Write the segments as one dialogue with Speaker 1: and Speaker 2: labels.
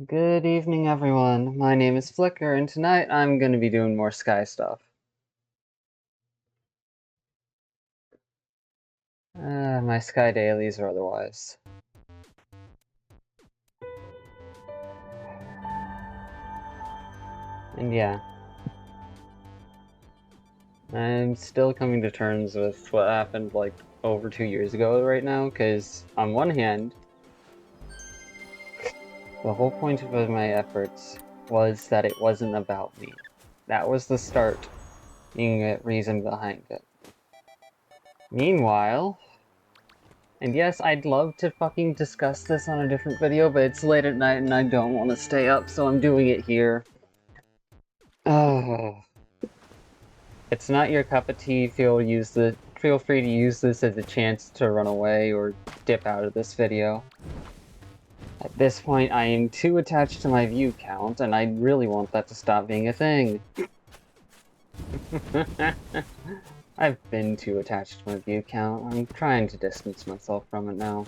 Speaker 1: Good evening, everyone. My name is Flicker, and tonight I'm going to be doing more Sky stuff. My Sky dailies or otherwise. And yeah. I'm still coming to terms with what happened like over 2 years ago right now, because on one hand, the whole point of my efforts was that it wasn't about me. That was the start, being a reason behind it. Meanwhile, and yes, I'd love to fucking discuss this on a different video, but it's late at night and I don't want to stay up, so I'm doing it here. It's not your cup of tea. Feel free to use this as a chance to run away or dip out of this video. At this point, I am too attached to my view count, and I really want that to stop being a thing. I've been too attached to my view count. I'm trying to distance myself from it now.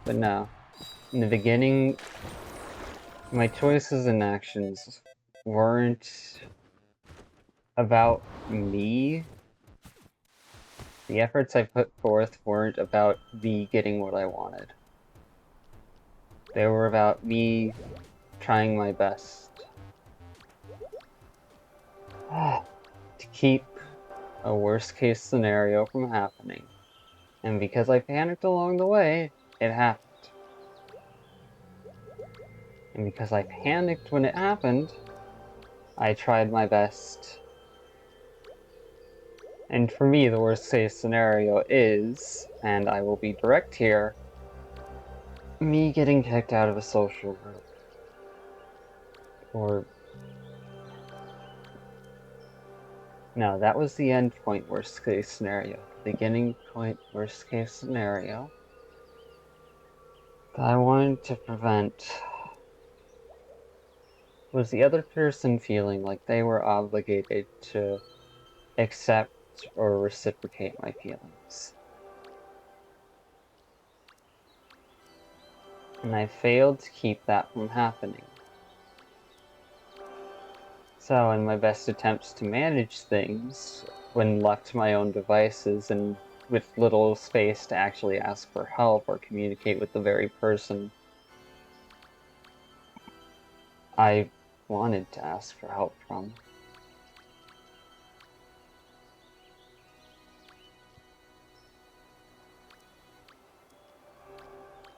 Speaker 1: But no. In the beginning, my choices and actions weren't about me. The efforts I put forth weren't about me getting what I wanted. They were about me trying my best to keep a worst case scenario from happening. And because I panicked along the way, it happened. And because I panicked when it happened, I tried my best. And for me, the worst case scenario is, and I will be direct here, me getting kicked out of a social group. Or... no, that was the end point worst case scenario. Beginning point worst case scenario. That I wanted to prevent was the other person feeling like they were obligated to accept or reciprocate my feelings. And I failed to keep that from happening. So in my best attempts to manage things, when left to my own devices and with little space to actually ask for help or communicate with the very person I wanted to ask for help from,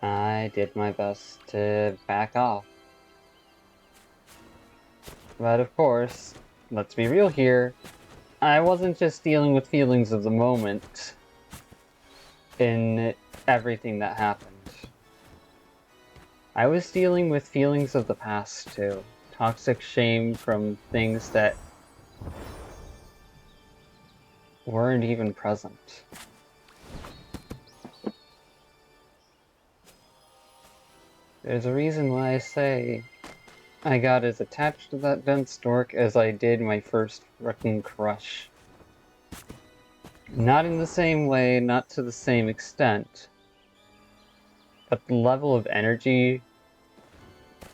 Speaker 1: I did my best to back off. But of course, let's be real here, I wasn't just dealing with feelings of the moment in everything that happened. I was dealing with feelings of the past too. Toxic shame from things that weren't even present. There's a reason why I say I got as attached to that Vince dork as I did my first frickin' crush. Not in the same way, not to the same extent, but the level of energy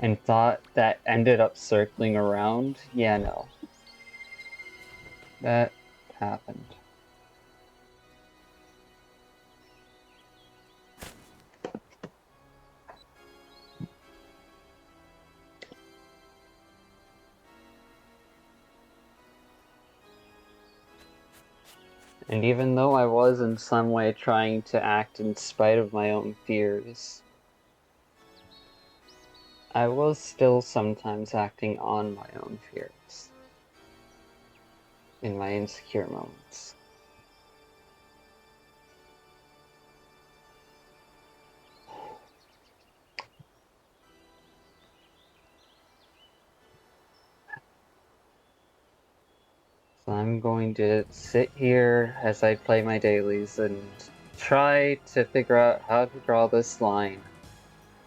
Speaker 1: and thought that ended up circling around, yeah, no. That happened. And even though I was in some way trying to act in spite of my own fears, I was still sometimes acting on my own fears in my insecure moments. So I'm going to sit here as I play my dailies and try to figure out how to draw this line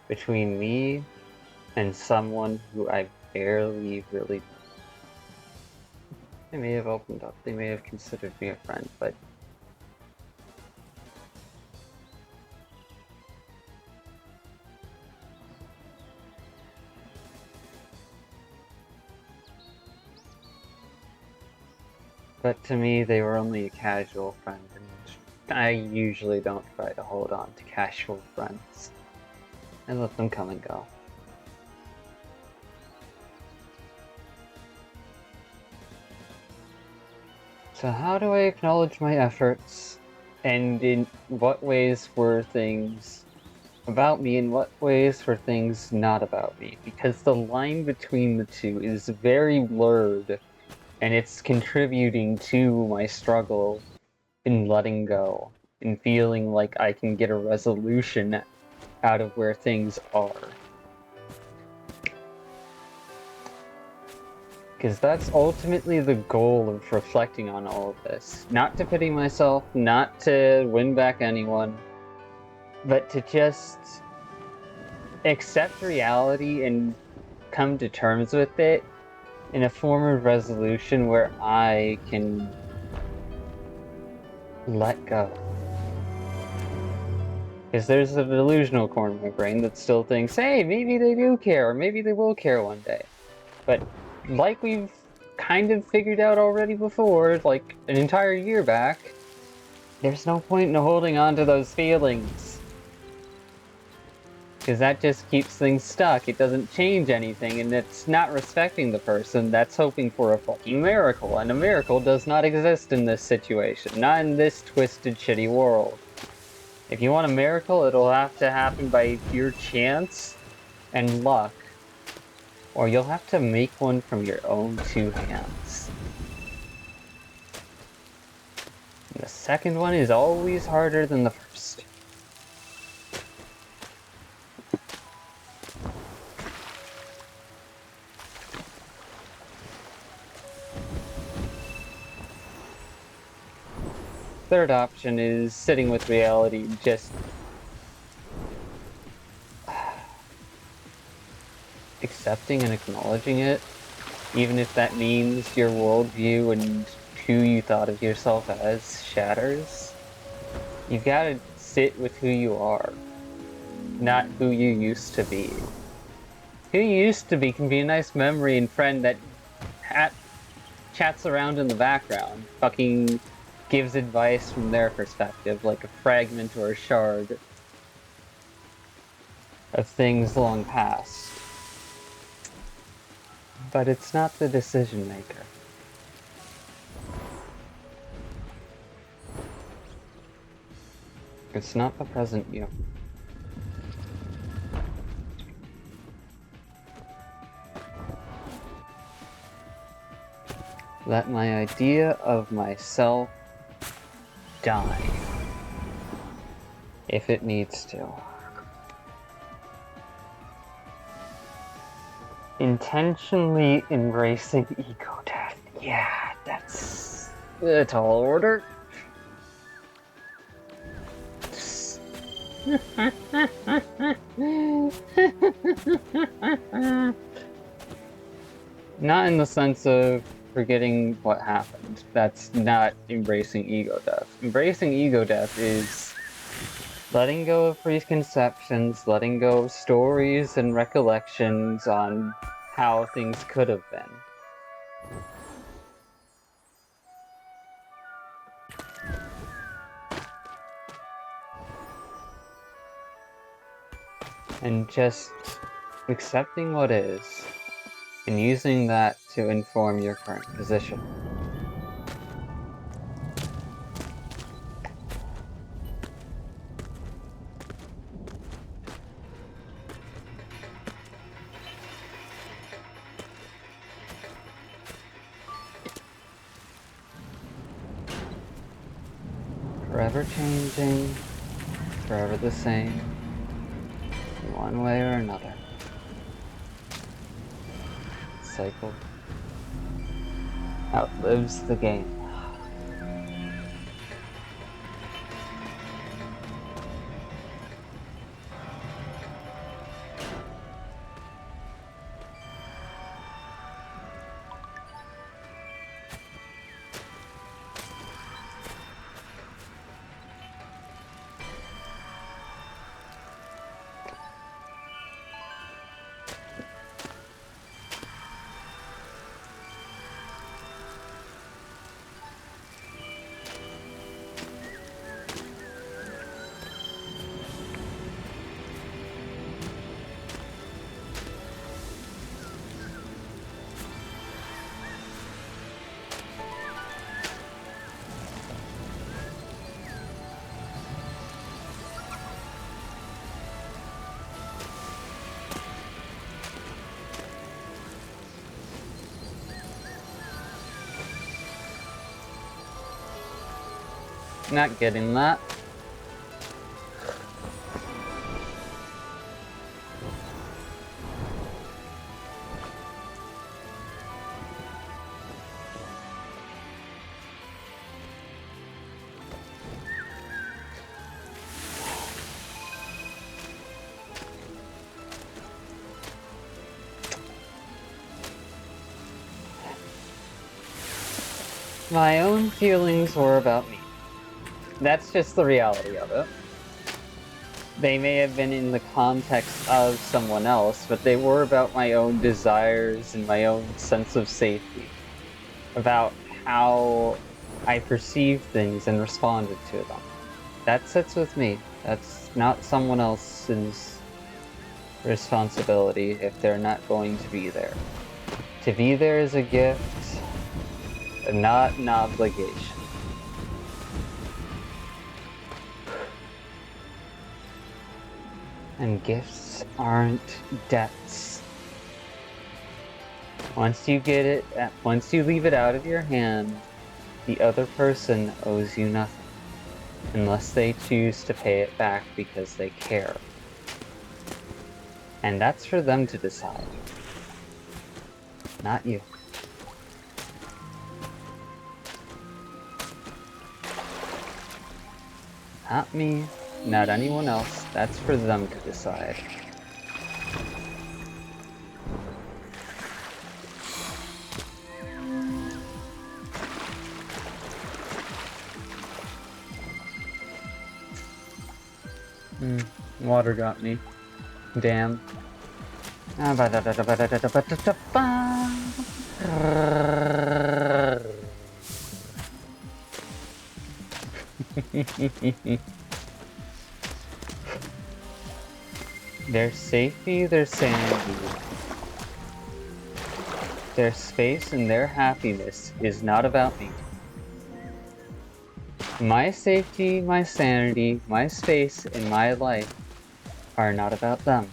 Speaker 1: between me and someone who I barely really know. They may have opened up, they may have considered me a friend, but But to me, they were only a casual friend, and I usually don't try to hold on to casual friends. I let them come and go. So how do I acknowledge my efforts? And in what ways were things about me, and what ways were things not about me? Because the line between the two is very blurred, and it's contributing to my struggle in letting go, and feeling like I can get a resolution out of where things are. Because that's ultimately the goal of reflecting on all of this. Not to pity myself, not to win back anyone, but to just accept reality and come to terms with it in a form of resolution where I can let go. Because there's a delusional corner of my brain that still thinks, hey, maybe they do care, or maybe they will care one day. But like we've kind of figured out already before, like an entire year back, there's no point in holding on to those feelings. Because that just keeps things stuck. It doesn't change anything, and it's not respecting the person. That's hoping for a fucking miracle, and a miracle does not exist in this situation. Not in this twisted, shitty world. If you want a miracle, it'll have to happen by pure chance and luck. Or you'll have to make one from your own two hands. And the second one is always harder than the first. Third option is sitting with reality, just accepting and acknowledging it, even if that means your worldview and who you thought of yourself as shatters. You've got to sit with who you are, not who you used to be. Who you used to be can be a nice memory and friend that chats around in the background, fucking gives advice from their perspective, like a fragment or a shard of things long past. But it's not the decision maker. It's not the present you. Let my idea of myself die, if it needs to. Intentionally embracing ego death. Yeah, that's a tall order. Not in the sense of forgetting what happened. That's not embracing ego death. Embracing ego death is letting go of preconceptions, letting go of stories and recollections on how things could have been. And just accepting what is, and using that to inform your current position. Forever changing, forever the same, in one way or another. Cycle outlives the game. Not getting that. My own feelings were about me. That's just the reality of it. They may have been in the context of someone else, but they were about my own desires and my own sense of safety. About how I perceived things and responded to them. That sits with me. That's not someone else's responsibility if they're not going to be there. To be there is a gift, not an obligation. And gifts aren't debts. Once you get it, once you leave it out of your hand, the other person owes you nothing. Unless they choose to pay it back because they care. And that's for them to decide. Not you. Not me, not anyone else. That's for them to decide. Water got me. Damn. Their safety, their sanity, their space, and their happiness is not about me. My safety, my sanity, my space, and my life are not about them.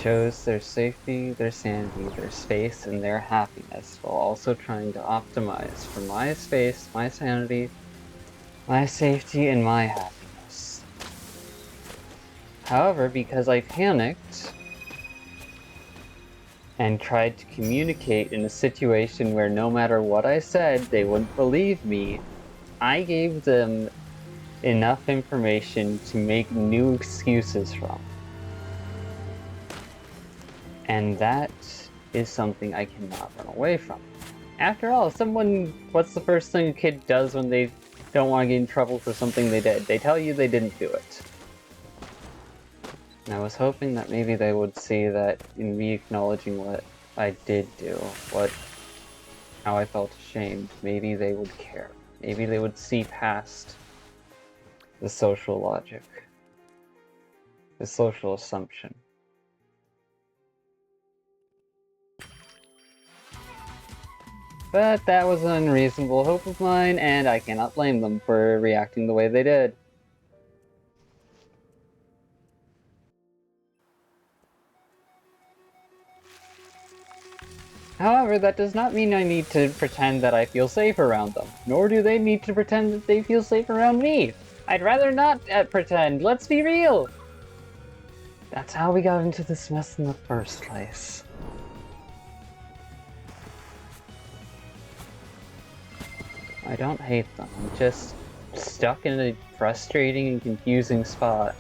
Speaker 1: Chose their safety, their sanity, their space, and their happiness, while also trying to optimize for my space, my sanity, my safety, and my happiness. However, because I panicked and tried to communicate in a situation where no matter what I said, they wouldn't believe me, I gave them enough information to make new excuses from. And that is something I cannot run away from. After all, what's the first thing a kid does when they don't want to get in trouble for something they did? They tell you they didn't do it. And I was hoping that maybe they would see that in me acknowledging what I did do, how I felt ashamed, maybe they would care. Maybe they would see past the social logic, the social assumption. But that was an unreasonable hope of mine, and I cannot blame them for reacting the way they did. However, that does not mean I need to pretend that I feel safe around them, nor do they need to pretend that they feel safe around me. I'd rather not pretend, let's be real! That's how we got into this mess in the first place. I don't hate them, I'm just stuck in a frustrating and confusing spot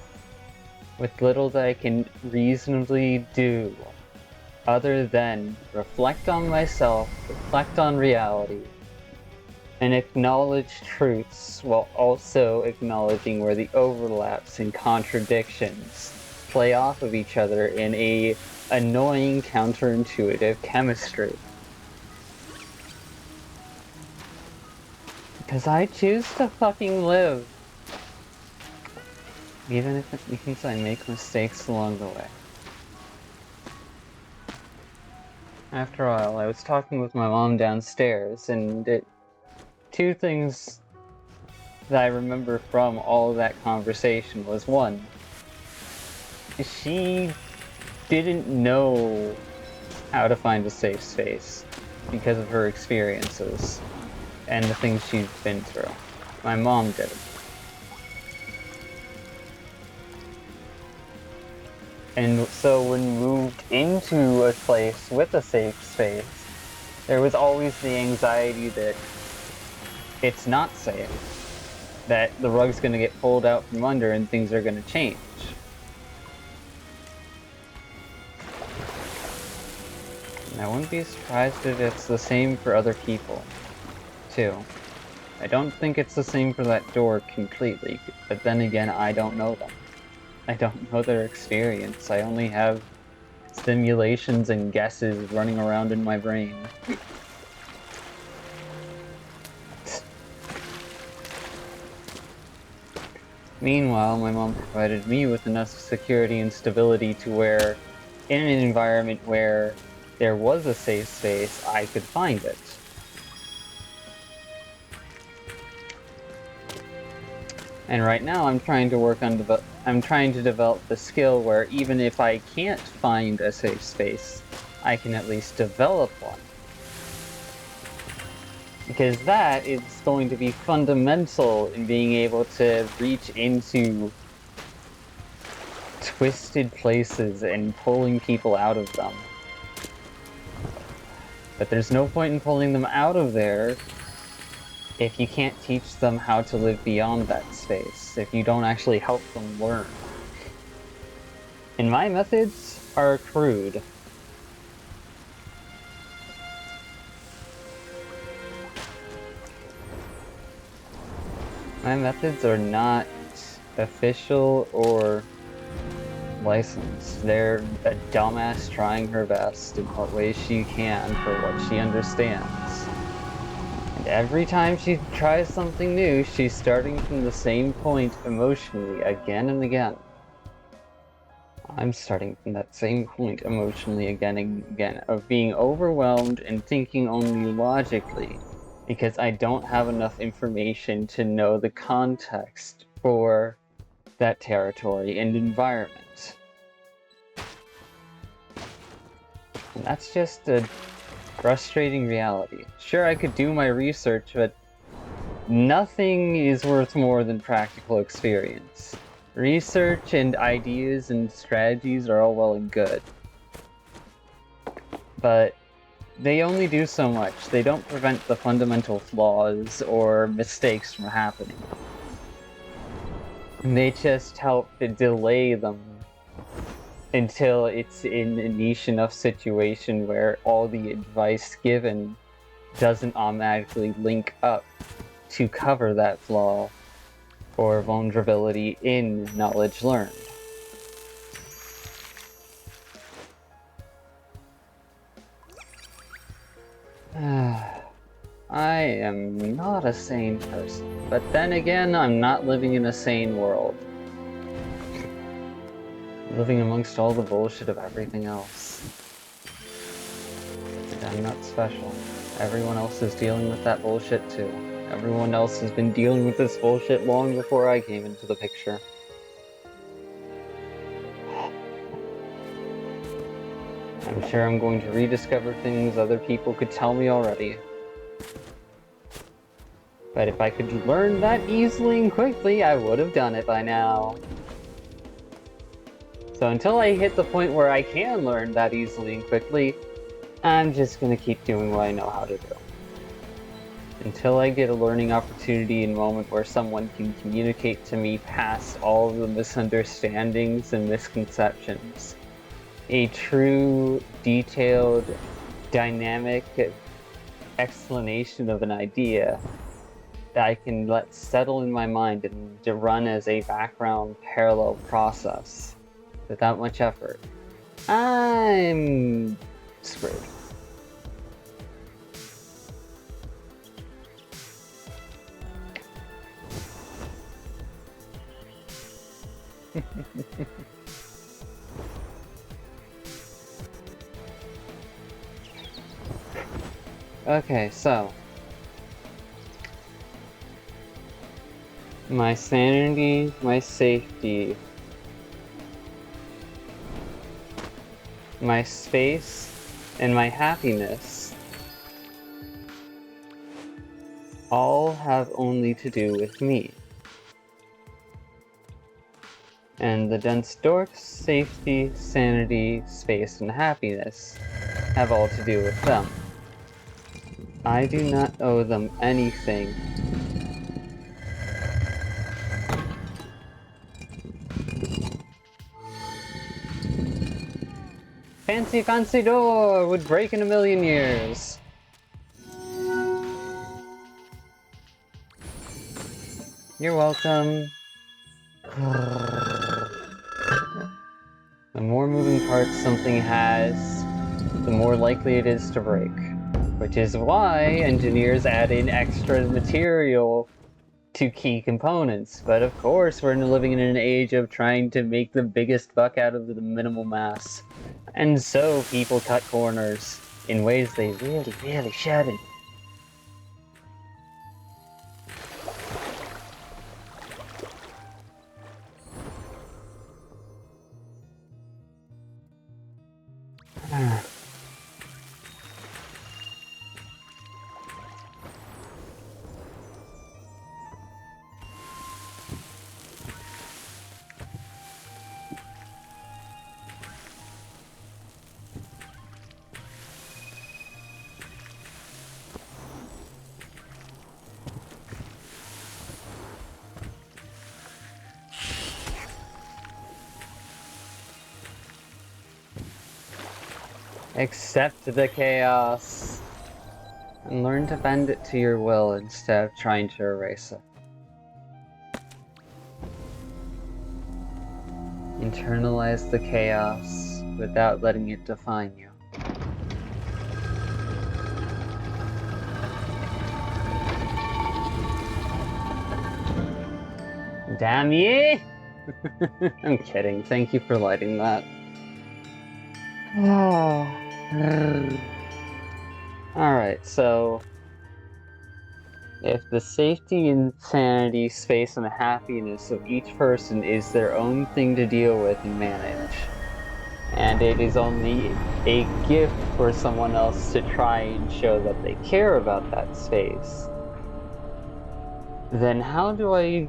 Speaker 1: with little that I can reasonably do other than reflect on myself, reflect on reality, and acknowledge truths while also acknowledging where the overlaps and contradictions play off of each other in a annoying counterintuitive chemistry. Because I choose to fucking live. Even if it means I make mistakes along the way. After all, I was talking with my mom downstairs, and two things that I remember from all of that conversation was, one, she didn't know how to find a safe space because of her experiences and the things she'd been through. My mom didn't. And so when we moved into a place with a safe space, there was always the anxiety that it's not safe, that the rug's going to get pulled out from under and things are going to change. And I wouldn't be surprised if it's the same for other people, too. I don't think it's the same for that door completely, but then again, I don't know them. I don't know their experience. I only have simulations and guesses running around in my brain. Meanwhile, my mom provided me with enough security and stability to where, in an environment where there was a safe space, I could find it. And right now, I'm trying to develop the skill where even if I can't find a safe space, I can at least develop one. Because that is going to be fundamental in being able to reach into twisted places and pulling people out of them. But there's no point in pulling them out of there if you can't teach them how to live beyond that space, if you don't actually help them learn. And my methods are crude. My methods are not official or licensed. They're a dumbass trying her best in what ways she can for what she understands. And every time she tries something new, she's starting from the same point emotionally again and again. I'm starting from that same point emotionally again and again, of being overwhelmed and thinking only logically, because I don't have enough information to know the context for that territory and environment. And that's just a frustrating reality. Sure, I could do my research, but nothing is worth more than practical experience. Research and ideas and strategies are all well and good, but they only do so much. They don't prevent the fundamental flaws or mistakes from happening. They just help to delay them until it's in a niche enough situation where all the advice given doesn't automatically link up to cover that flaw or vulnerability in knowledge learned. I am not a sane person, but then again, I'm not living in a sane world. Living amongst all the bullshit of everything else. And I'm not special. Everyone else is dealing with that bullshit too. Everyone else has been dealing with this bullshit long before I came into the picture. I'm sure I'm going to rediscover things other people could tell me already. But if I could learn that easily and quickly, I would have done it by now. So until I hit the point where I can learn that easily and quickly, I'm just gonna keep doing what I know how to do. Until I get a learning opportunity and moment where someone can communicate to me past all of the misunderstandings and misconceptions. A true, detailed, dynamic explanation of an idea that I can let settle in my mind and to run as a background parallel process without much effort. I'm screwed. Okay, so my sanity, my safety, my space, and my happiness all have only to do with me. And the dense dorks, safety, sanity, space, and happiness have all to do with them. I do not owe them anything. Fancy door would break in a million years. You're welcome. The more moving parts something has, the more likely it is to break. Which is why engineers add in extra material to key components. But of course, we're living in an age of trying to make the biggest buck out of the minimal mass. And so people cut corners in ways they really, really shouldn't. Accept the chaos and learn to bend it to your will instead of trying to erase it. Internalize the chaos without letting it define you. Damn ye! I'm kidding. Thank you for lighting that. Alright, so if the safety and sanity, space, and happiness of each person is their own thing to deal with and manage, and it is only a gift for someone else to try and show that they care about that space, then how do I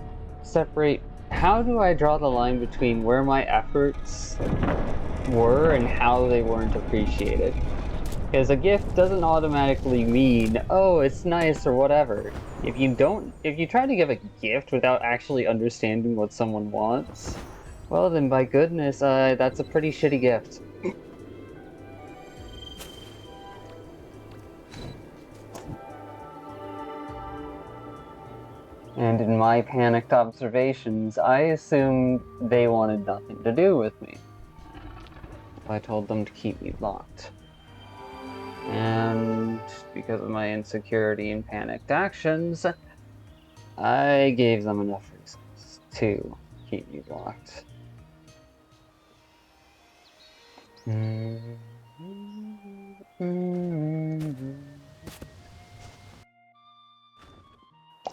Speaker 1: draw the line between where my efforts were and how they weren't appreciated? Because a gift doesn't automatically mean, oh, it's nice or whatever. If you try to give a gift without actually understanding what someone wants, well then by goodness, that's a pretty shitty gift. And in my panicked observations, I assumed they wanted nothing to do with me. I told them to keep me locked. And because of my insecurity and panicked actions, I gave them enough reasons to keep me locked. And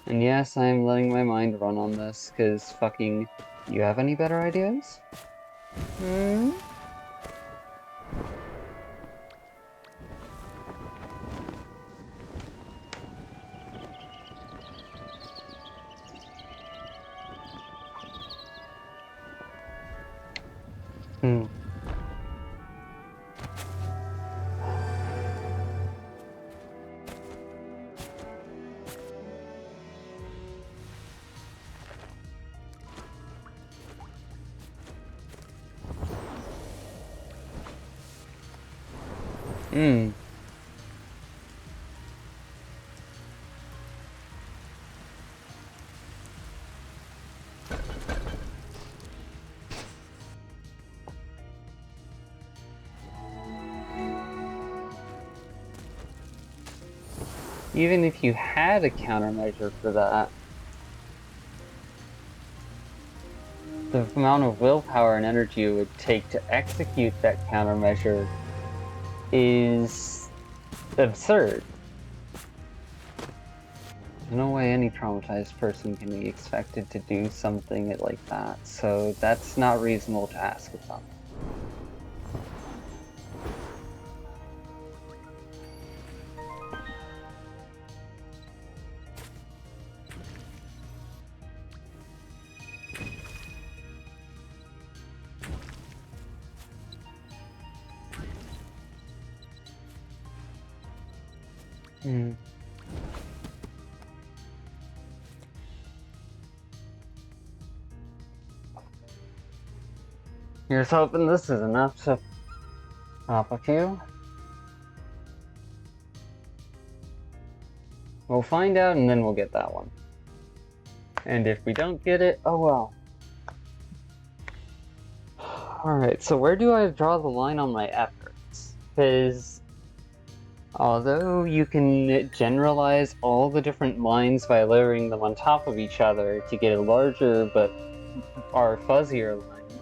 Speaker 1: yes, I'm letting my mind run on this, because fucking... You have any better ideas? Hmm? Hmm. Hmm. Even if you had a countermeasure for that, the amount of willpower and energy it would take to execute that countermeasure is absurd. There's no way any traumatized person can be expected to do something like that, so that's not reasonable to ask of them. Hmm. Here's hoping this is enough to pop a few. We'll find out and then we'll get that one. And if we don't get it, oh well. Alright, so where do I draw the line on my efforts? Because although you can generalize all the different lines by layering them on top of each other to get a larger but fuzzier line,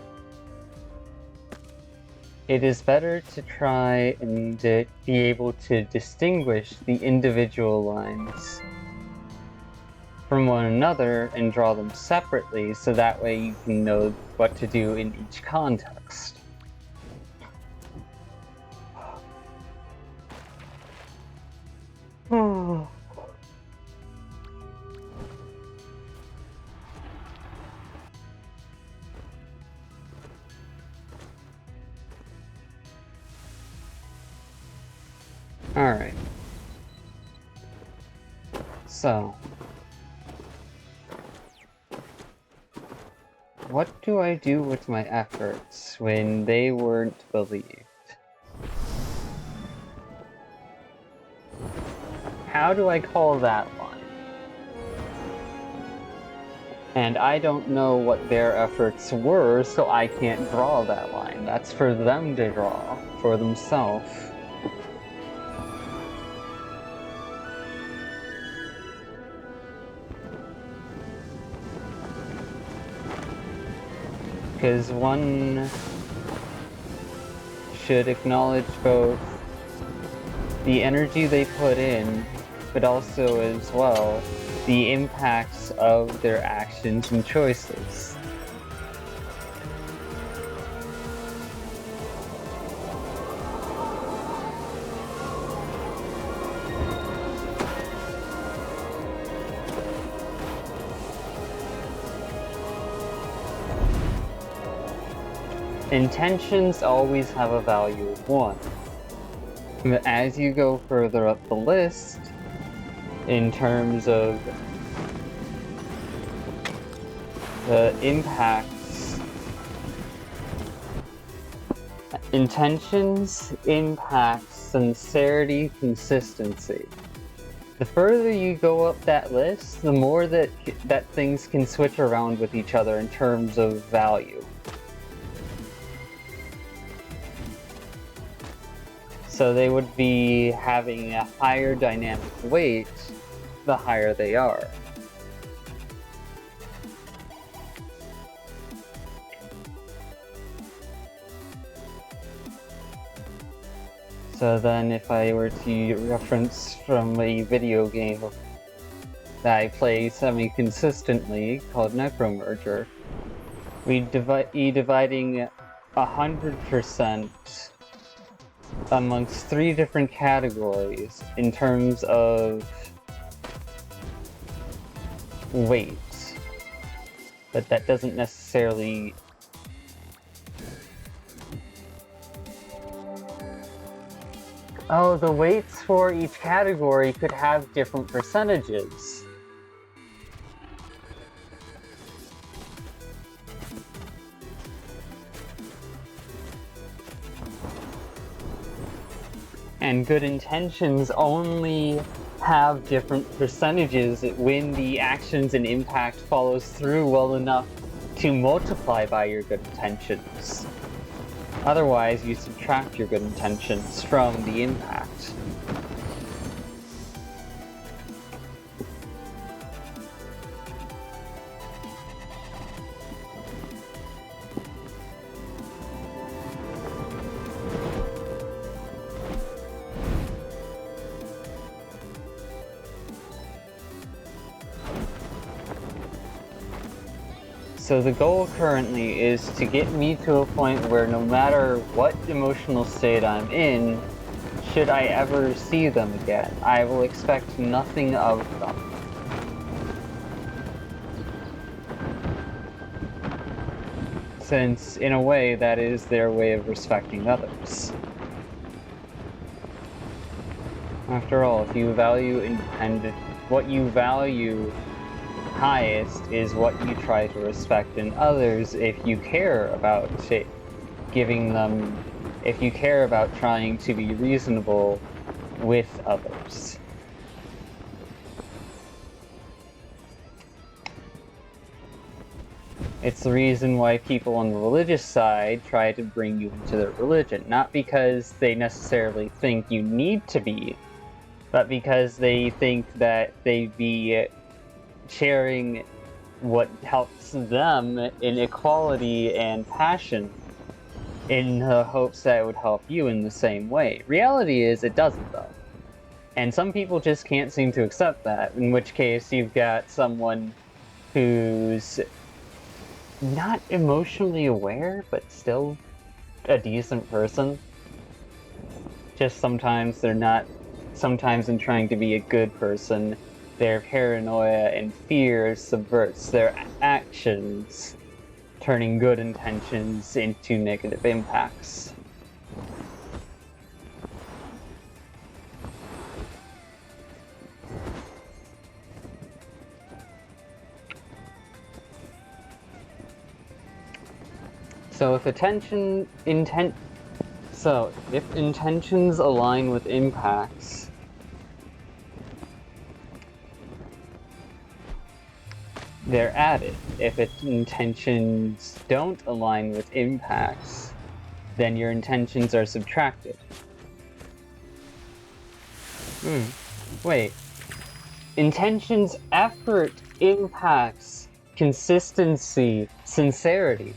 Speaker 1: it is better to try and be able to distinguish the individual lines from one another and draw them separately, so that way you can know what to do in each context. Alright. So, what do I do with my efforts when they weren't believed? How do I call that line? And I don't know what their efforts were, so I can't draw that line. That's for them to draw, for themselves. Because one should acknowledge both the energy they put in, but also as well the impacts of their actions and choices. Intentions always have a value of 1. But as you go further up the list, in terms of the impacts, intentions, impacts, sincerity, consistency. The further you go up that list, the more that things can switch around with each other in terms of value. So they would be having a higher dynamic weight the higher they are. So then if I were to reference from a video game that I play semi-consistently called Necromerger, we'd be dividing 100% amongst 3 different categories in terms of weight. But that doesn't necessarily... Oh, the weights for each category could have different percentages. And good intentions only have different percentages when the actions and impact follows through well enough to multiply by your good intentions. Otherwise, you subtract your good intentions from the impact. So the goal currently is to get me to a point where no matter what emotional state I'm in, should I ever see them again, I will expect nothing of them. Since, in a way, that is their way of respecting others. After all, if you value independent, what you value highest is what you try to respect in others if you care about giving them, if you care about trying to be reasonable with others. It's the reason why people on the religious side try to bring you into their religion, not because they necessarily think you need to be, but because they think that they'd be sharing what helps them in equality and passion in the hopes that it would help you in the same way. Reality is, it doesn't, though. And some people just can't seem to accept that, in which case you've got someone who's not emotionally aware, but still a decent person. Just sometimes they're not, sometimes in trying to be a good person, their paranoia and fear subverts their actions, turning good intentions into negative impacts. So if intentions align with impacts, they're added. If intentions don't align with impacts, then your intentions are subtracted. Wait. Intentions, effort, impacts, consistency, sincerity.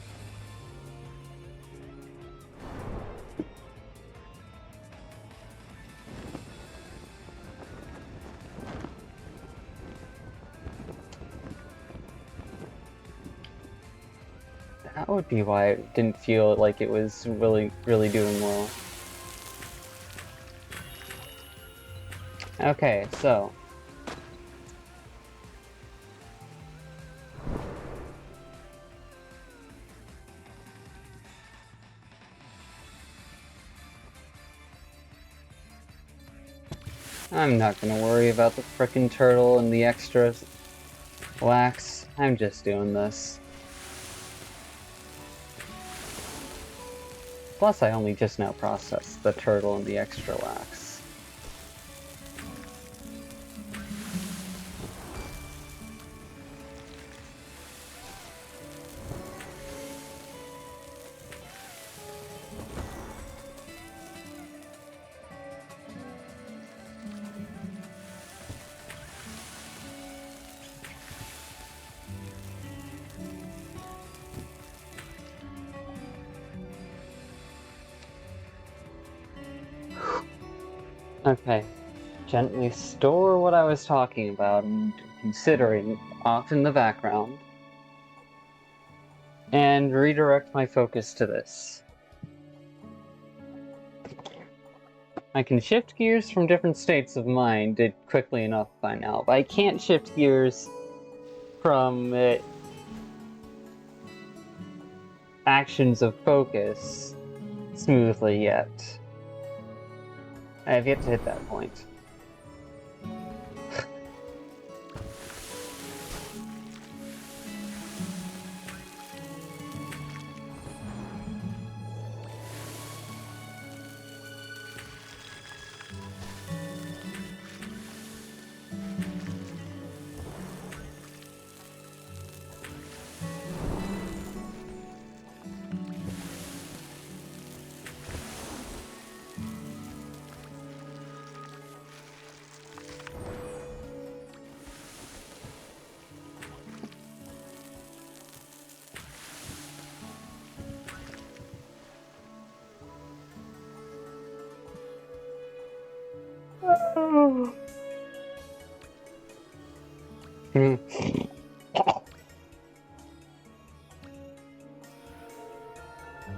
Speaker 1: That would be why it didn't feel like it was really doing well. Okay, so. I'm not gonna worry about the frickin' turtle and the extra wax. I'm just doing this. Plus, I only just now processed the turtle and the extra wax. Okay, gently store what I was talking about and considering off in the background, and redirect my focus to this. I can shift gears from different states of mind quickly enough by now, but I can't shift gears from actions of focus smoothly yet. I have yet to hit that point.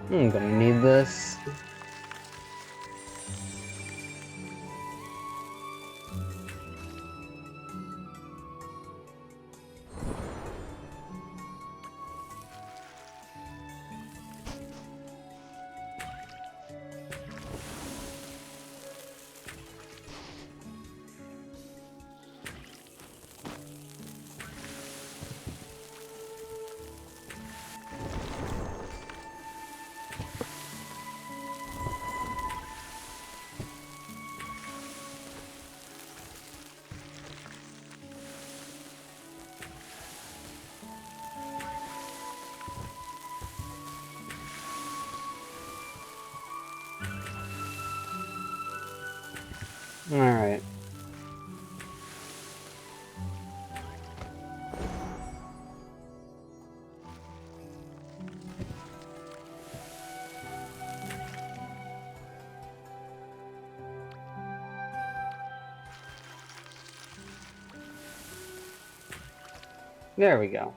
Speaker 1: I'm gonna need this. Alright. There we go.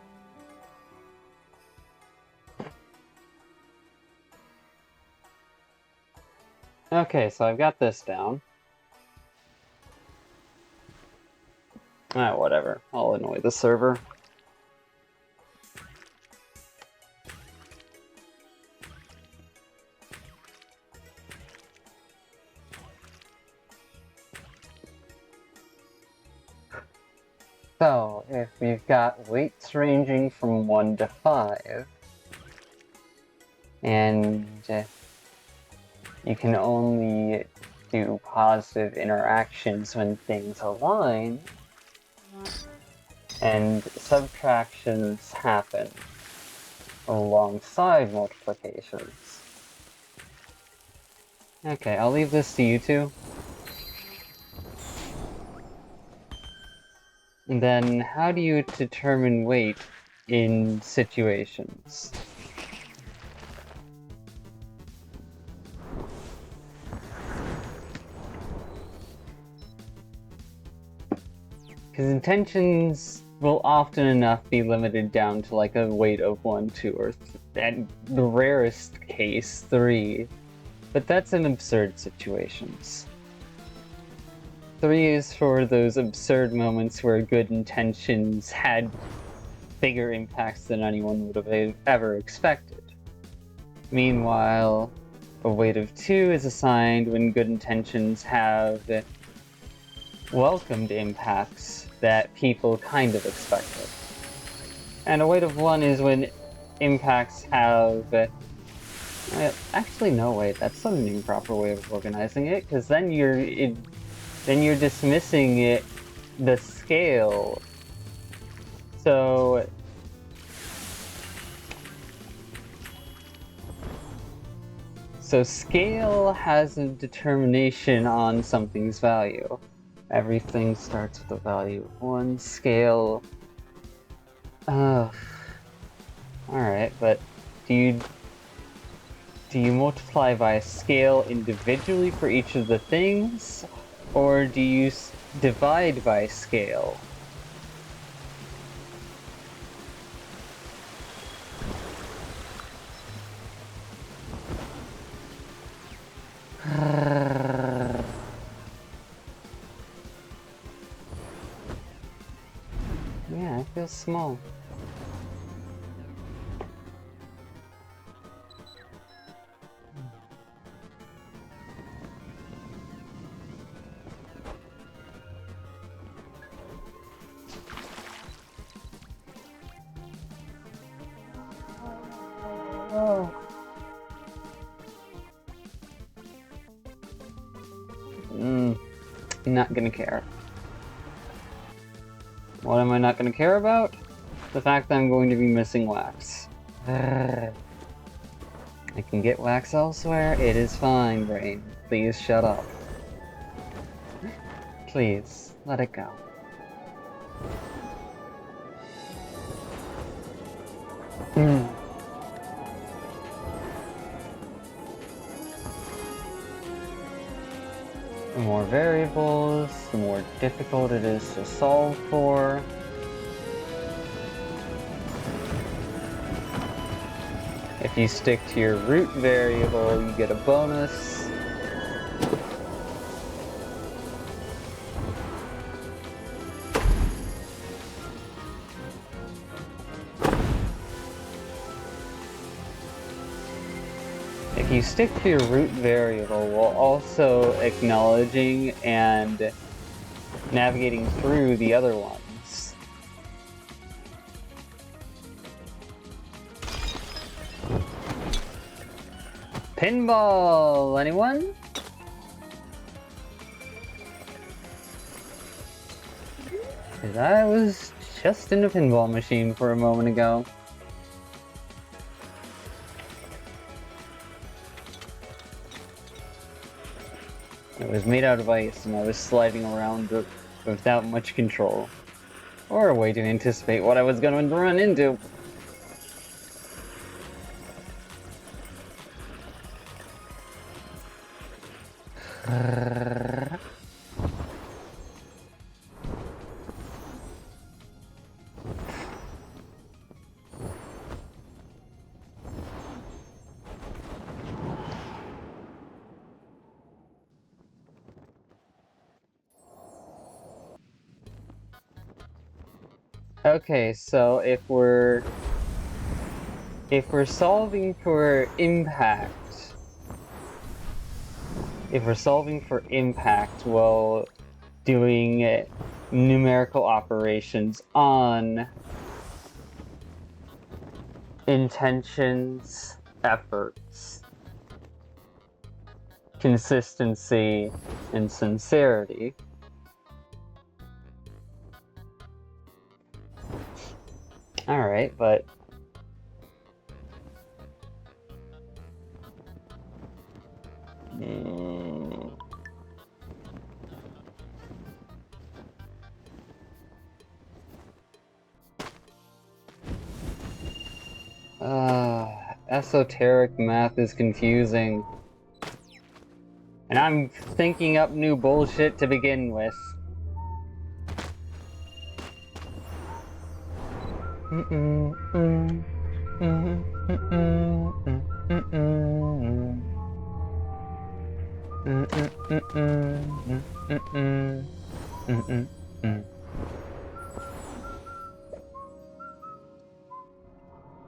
Speaker 1: Okay, so I've got this down. Ah, whatever. I'll annoy the server. So, if we've got weights ranging from 1 to 5, and you can only do positive interactions when things align, and subtractions happen alongside multiplications. Okay, I'll leave this to you two. And then, how do you determine weight in situations? Because intentions will often enough be limited down to like a weight of 1, 2, or at the rarest case, 3. But that's in absurd situations. 3 is for those absurd moments where good intentions had bigger impacts than anyone would have ever expected. Meanwhile, a weight of 2 is assigned when good intentions have welcomed impacts that people kind of expected. And a weight of 1 is when impacts have... actually, no, wait, that's an improper way of organizing it, because then you're dismissing the scale. So scale has a determination on something's value. Everything starts with a value of 1. Scale... Alright, but do you multiply by a scale individually for each of the things? Or do you divide by scale? Yeah, I feel small. Oh. Not gonna care. What am I not gonna care about? The fact that I'm going to be missing wax. I can get wax elsewhere. It is fine, brain. Please shut up. Please, let it go. The more variables, the more difficult it is to solve for. If you stick to your root variable, you get a bonus. If you stick to your root variable while also acknowledging and navigating through the other ones. Pinball, anyone? Because I was just in a pinball machine for a moment ago. It was made out of ice, and I was sliding around without much control. Or a way to anticipate what I was going to run into. Okay, so if we're solving for impact, while doing numerical operations on intentions, efforts, consistency, and sincerity. Alright, but esoteric math is confusing. And I'm thinking up new bullshit to begin with.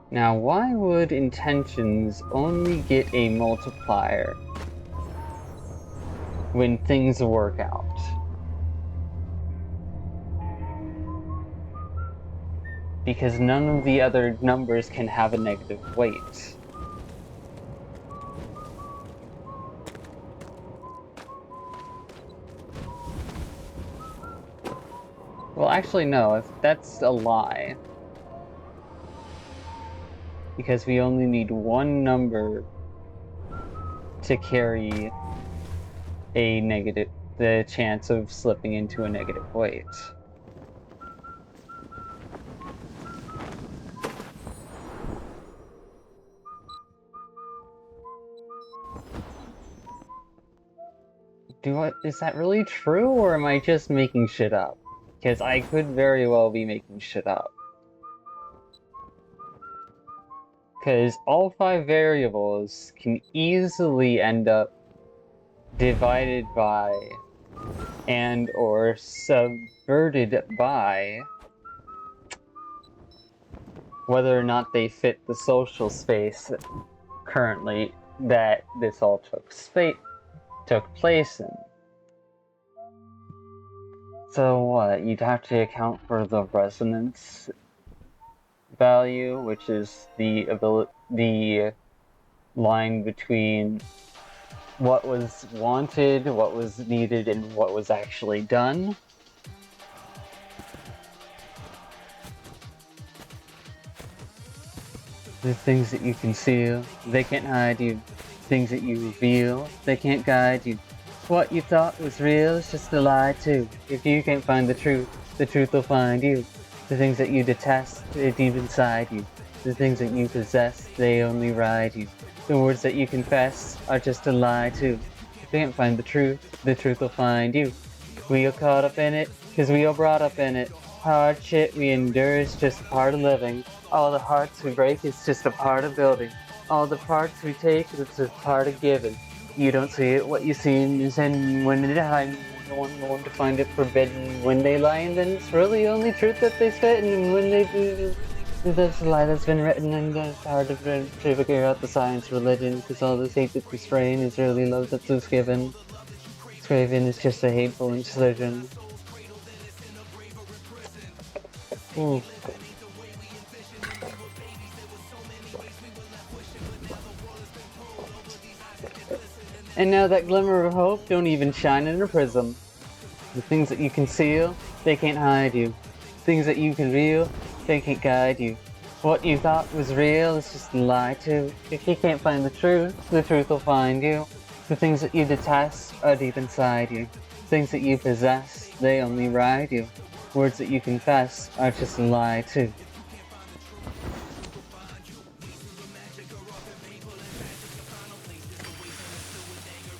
Speaker 1: Now, why would intentions only get a multiplier when things work out? Because none of the other numbers can have a negative weight. Well, actually, no, that's a lie. Because we only need one number to carry a negative, the chance of slipping into a negative weight. Is that really true, or am I just making shit up? Because I could very well be making shit up. Because all 5 variables can easily end up divided by and or subverted by whether or not they fit the social space currently that this all took place in. So what, you'd have to account for the resonance value, which is the line between what was wanted, what was needed, and what was actually done. The things that you conceal, they can't hide you. Things that you reveal, they can't guide you. What you thought was real is just a lie too. If you can't find the truth will find you. The things that you detest, they're deep inside you. The things that you possess, they only ride you. The words that you confess are just a lie too. can't find the truth will find you. We are caught up in it, cause we are brought up in it. Hardship we endure is just a part of living. All the hearts we break is just a part of building. All the parts we take is just a part of giving. You don't see it, what you see is in when it time. No one going to find it forbidden. When they lie, and then it's really only truth that they spit, and when they do, that's a lie that's been written, and it's hard to figure out the science of religion, because all this hate that we spray is really love that's was given. Craven is just a hateful incision. Ooh. And now that glimmer of hope don't even shine in a prism. The things that you conceal, they can't hide you. Things that you can reveal, they can't guide you. What you thought was real is just a lie too. If you can't find the truth will find you. The things that you detest are deep inside you. Things that you possess, they only ride you. Words that you confess are just a lie too.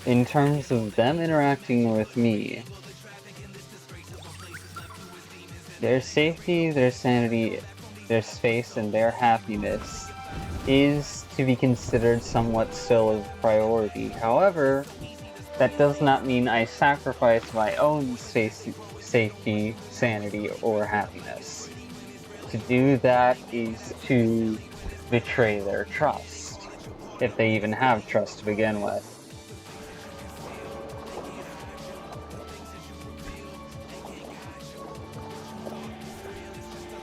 Speaker 1: In terms of them interacting with me, their safety, their sanity, their space, and their happiness is to be considered somewhat still a priority. However, that does not mean I sacrifice my own safety, sanity, or happiness. To do that is to betray their trust, if they even have trust to begin with.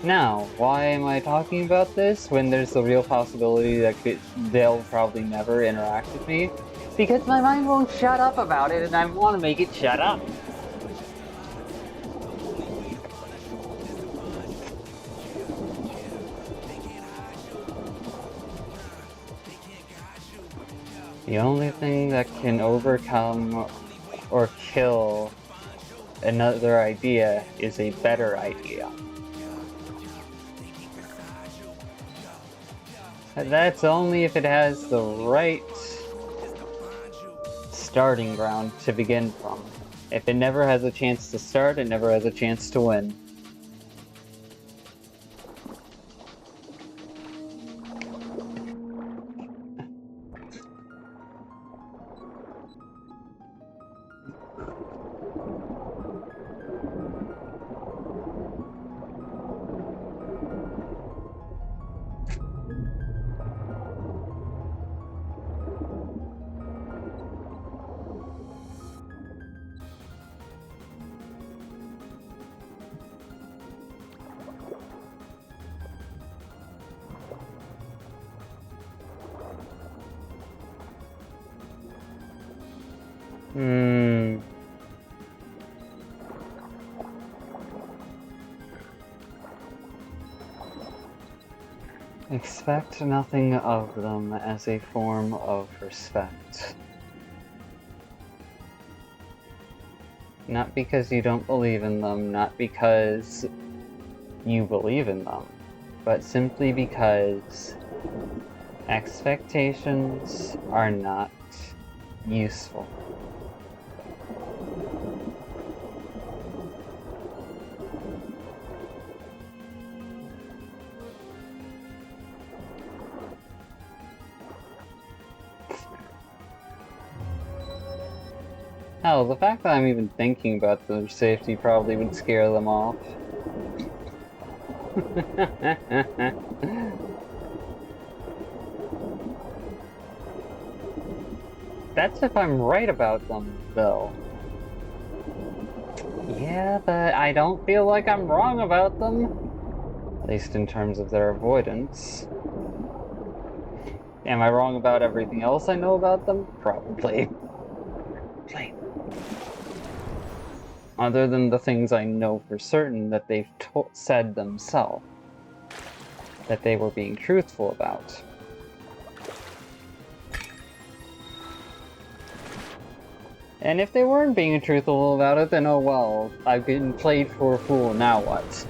Speaker 1: Now, why am I talking about this when there's the real possibility that they'll probably never interact with me? Because my mind won't shut up about it and I want to make it shut up. The only thing that can overcome or kill another idea is a better idea. That's only if it has the right starting ground to begin from. If it never has a chance to start, it never has a chance to win. Expect nothing of them as a form of respect. Not because you don't believe in them, not because you believe in them, but simply because expectations are not useful. Hell, the fact that I'm even thinking about their safety probably would scare them off. That's if I'm right about them, though. Yeah, but I don't feel like I'm wrong about them. At least in terms of their avoidance. Am I wrong about everything else I know about them? Probably. Other than the things I know for certain that they've said themselves. That they were being truthful about. And if they weren't being truthful about it, then oh well, I've been played for a fool, now what?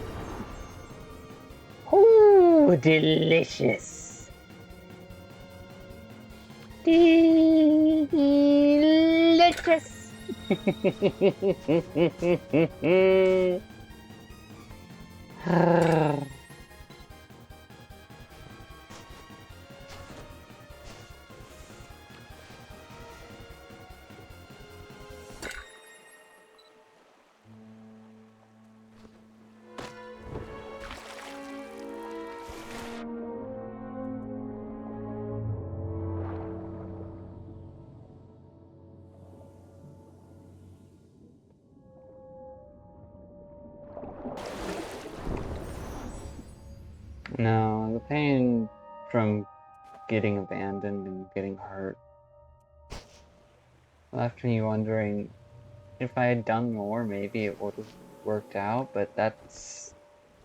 Speaker 1: Ooh, delicious! Delicious!
Speaker 2: delicious!
Speaker 1: No, the pain from getting abandoned and getting hurt left me wondering if I had done more, maybe it would have worked out, but that's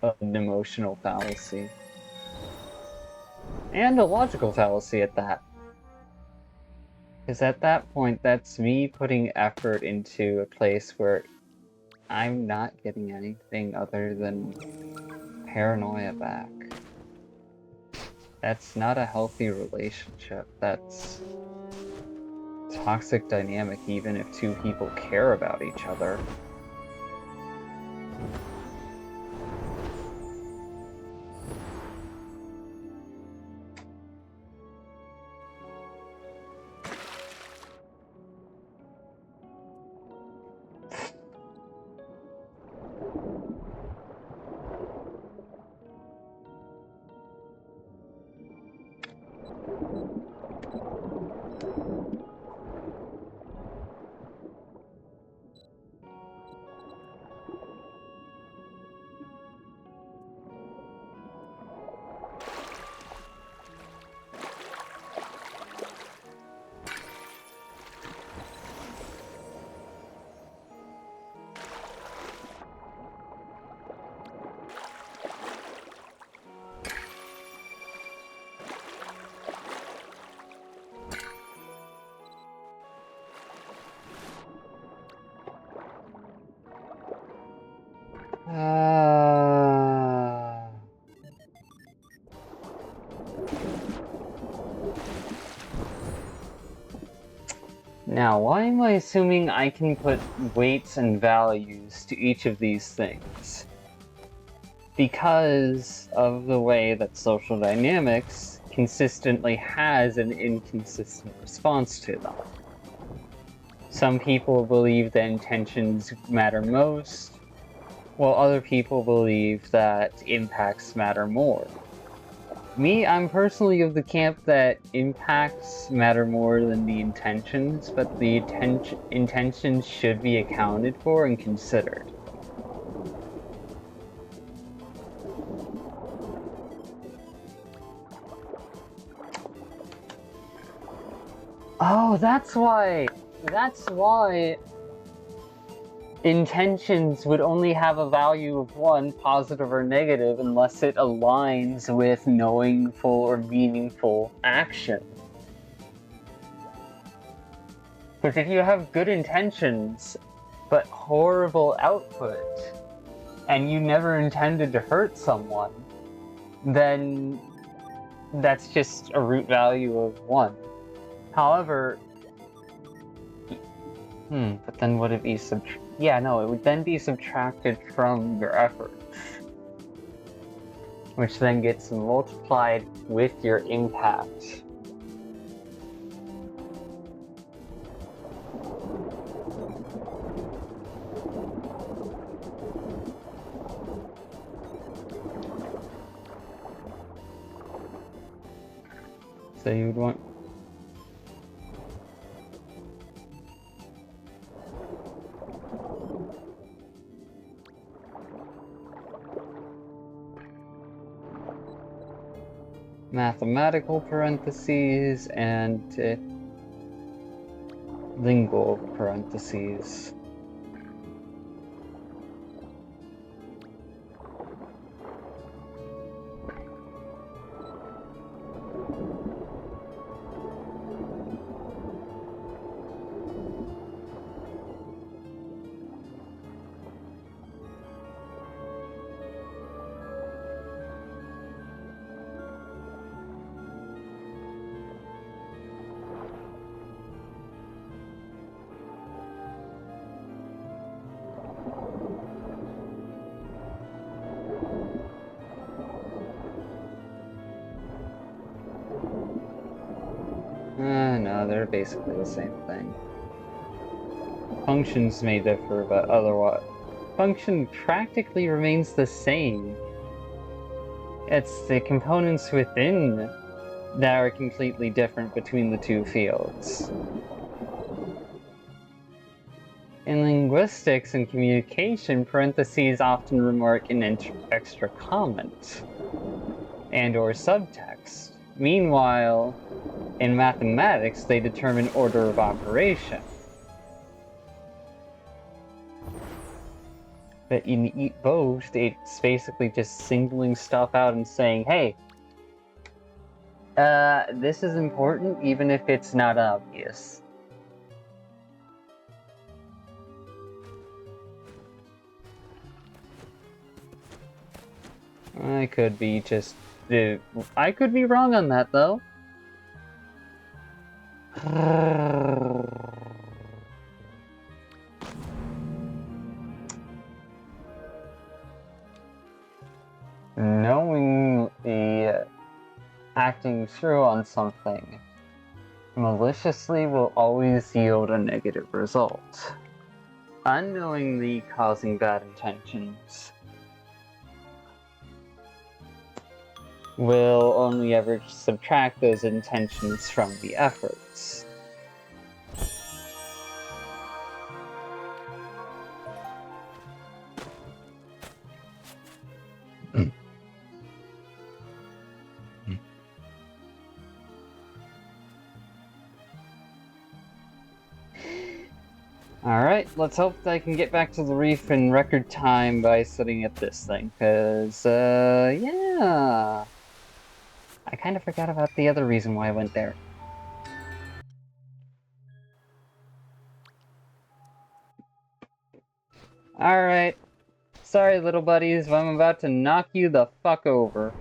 Speaker 1: an emotional fallacy. And a logical fallacy at that. Because at that point, that's me putting effort into a place where I'm not getting anything other than paranoia back. That's not a healthy relationship. That's toxic dynamic even if two people care about each other. Now, why am I assuming I can put weights and values to each of these things? Because of the way that social dynamics consistently has an inconsistent response to them. Some people believe that intentions matter most, while other people believe that impacts matter more. Me, I'm personally of the camp that impacts matter more than the intentions, but the intentions should be accounted for and considered. Oh, that's why intentions would only have a value of 1, positive or negative, unless it aligns with knowingful or meaningful action. Because if you have good intentions, but horrible output, and you never intended to hurt someone, then that's just a root value of 1. However, but then would it be yeah, no, it would then be subtracted from your efforts, which then gets multiplied with your impact. So you would want... mathematical parentheses and lingual parentheses. they're basically the same thing. Functions may differ, but otherwise, function practically remains the same. It's the components within that are completely different between the two fields. In linguistics and communication, parentheses often remark an extra comment and/or subtext. Meanwhile, in mathematics, they determine order of operation. But in both, it's basically just singling stuff out and saying, hey, this is important even if it's not obvious. I could be I could be wrong on that, though. Knowing the acting through on something maliciously will always yield a negative result. Unknowingly causing bad intentions will only ever subtract those intentions from the efforts. Alright, let's hope that I can get back to the reef in record time by setting up this thing, cause, yeah. I kind of forgot about the other reason why I went there. Alright. Sorry, little buddies, but I'm about to knock you the fuck over.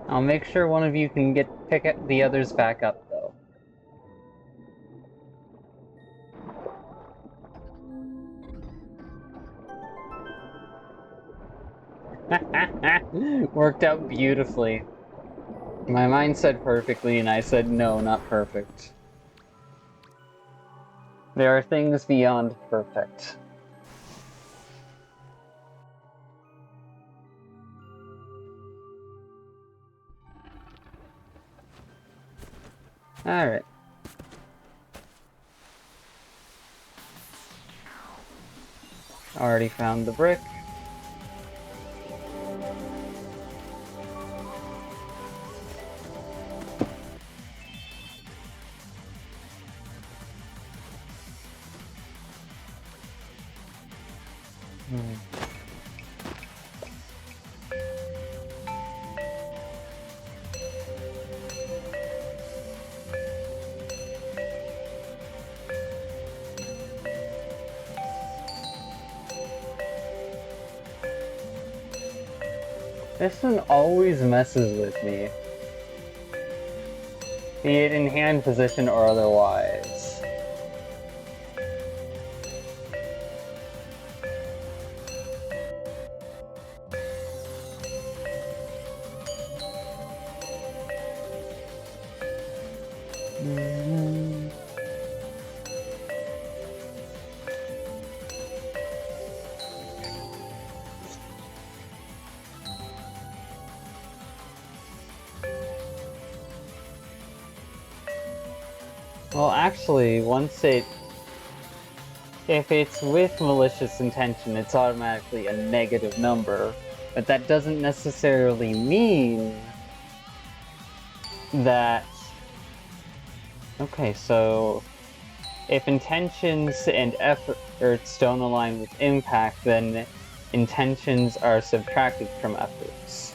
Speaker 1: I'll make sure one of you can pick the others back up, though. Worked out beautifully. My mind said perfectly, and I said no, not perfect. There are things beyond perfect. Alright. Already found the brick. This one always messes with me. Be it in hand position or otherwise. Well, actually, if it's with malicious intention, it's automatically a negative number. But that doesn't necessarily mean that... Okay, so... If intentions and efforts don't align with impact, then intentions are subtracted from efforts.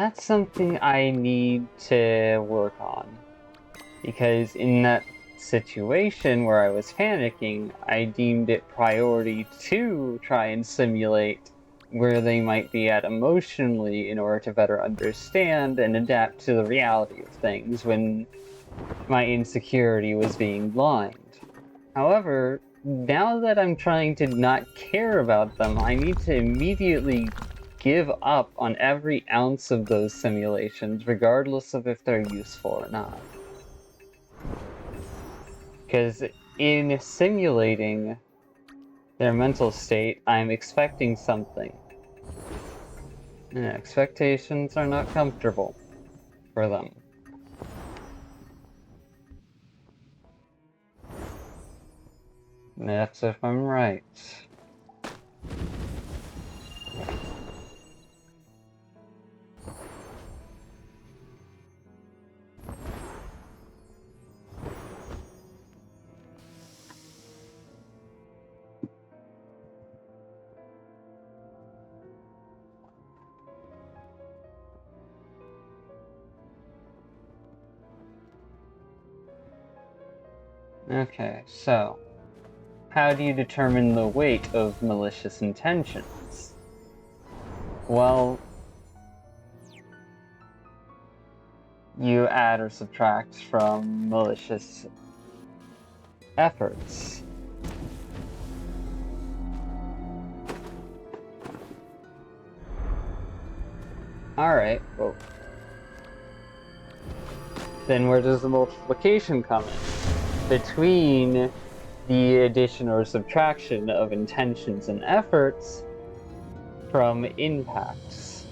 Speaker 1: That's something I need to work on. Because in that situation where I was panicking, I deemed it priority to try and simulate where they might be at emotionally in order to better understand and adapt to the reality of things when my insecurity was being blind. However, now that I'm trying to not care about them, I need to immediately give up on every ounce of those simulations, regardless of if they're useful or not. Because in simulating their mental state, I'm expecting something. And expectations are not comfortable for them. That's if I'm right. Okay, so how do you determine the weight of malicious intentions? Well, you add or subtract from malicious efforts. Alright, well, then where does the multiplication come in? Between the addition or subtraction of intentions and efforts from impacts.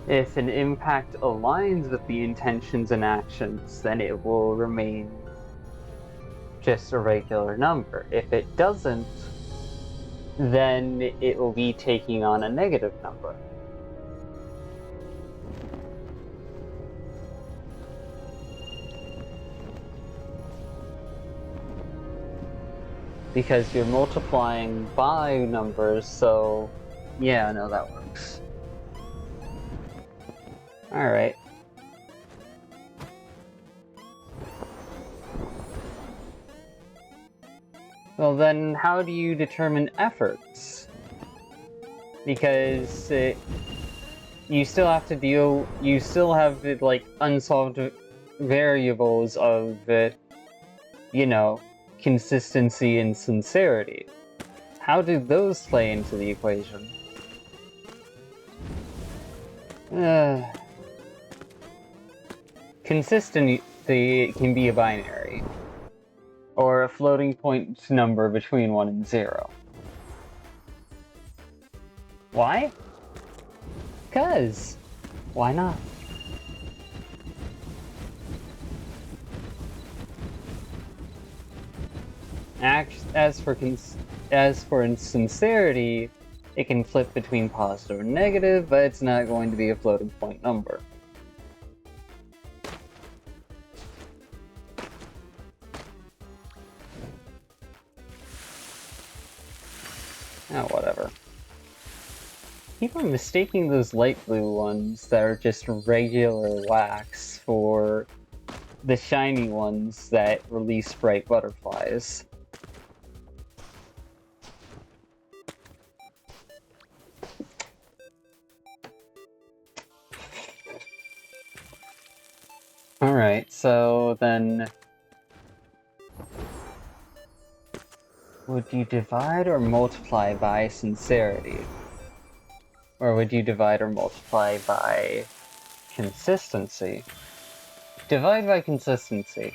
Speaker 1: If an impact aligns with the intentions and actions, then it will remain just a regular number. If it doesn't, then it will be taking on a negative number. Because you're multiplying by numbers, so yeah, no, that works. Alright. Well then, how do you determine efforts? Because you still have to you still have, like, unsolved variables of, you know, consistency and sincerity. How do those play into the equation? Consistency can be a binary, or a floating point number between 1 and 0. Why? 'Cause. Why not? As for sincerity, it can flip between positive and negative, but it's not going to be a floating point number. Oh, whatever. People are mistaking those light blue ones that are just regular wax for the shiny ones that release bright butterflies. Alright, so then... would you divide or multiply by sincerity? Or would you divide or multiply by consistency? Divide by consistency.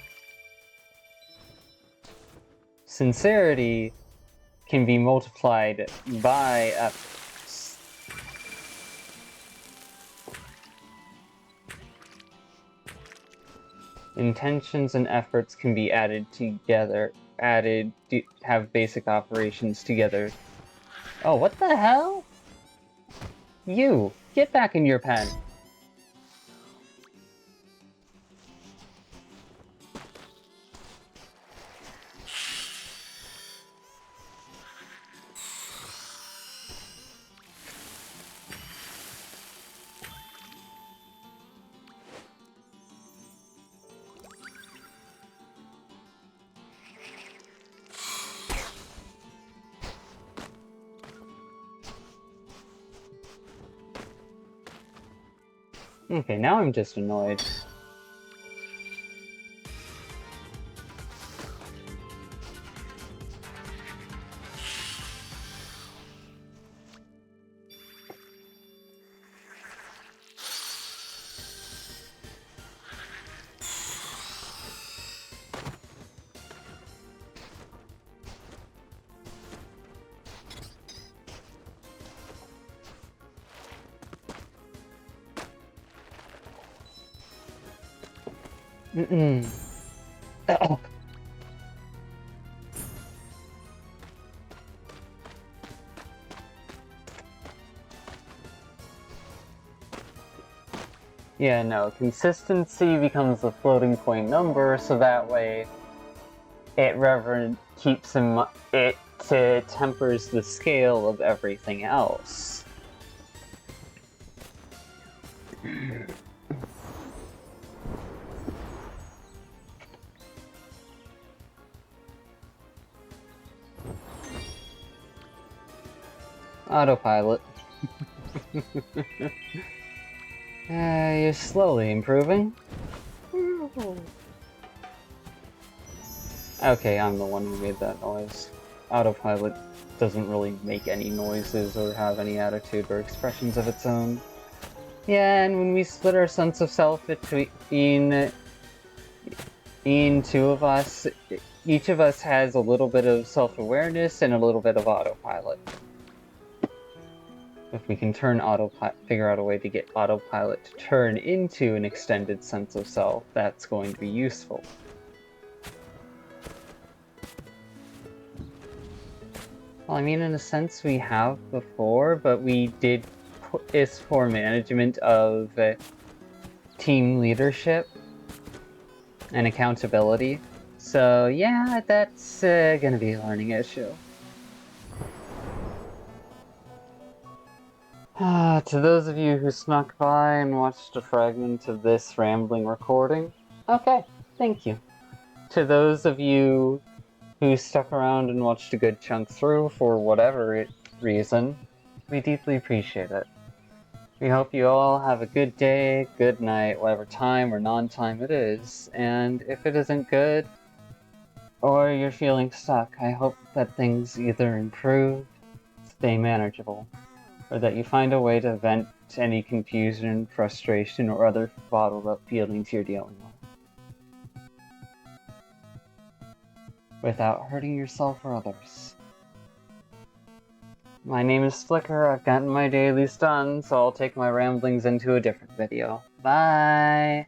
Speaker 1: Sincerity can be multiplied by efforts. Intentions and efforts can be added together, have basic operations together. Oh, what the hell? You, get back in your pen. Okay, now I'm just annoyed. Oh. Yeah, no, consistency becomes the floating point number, so that way it keeps it tempers the scale of everything else. Autopilot. You're slowly improving. Okay, I'm the one who made that noise. Autopilot doesn't really make any noises or have any attitude or expressions of its own. Yeah, and when we split our sense of self between two of us, each of us has a little bit of self-awareness and a little bit of autopilot. If we can figure out a way to get autopilot to turn into an extended sense of self, that's going to be useful. Well, I mean, in a sense we have before, but we did is for management of team leadership and accountability. So yeah, that's gonna be a learning issue. To those of you who snuck by and watched a fragment of this rambling recording, okay, thank you. To those of you who stuck around and watched a good chunk through for whatever reason, we deeply appreciate it. We hope you all have a good day, good night, whatever time or non-time it is, and if it isn't good, or you're feeling stuck, I hope that things either improve, stay manageable, or that you find a way to vent any confusion, frustration, or other bottled up feelings you're dealing with, without hurting yourself or others. My name is Flicker, I've gotten my dailies done, so I'll take my ramblings into a different video. Bye!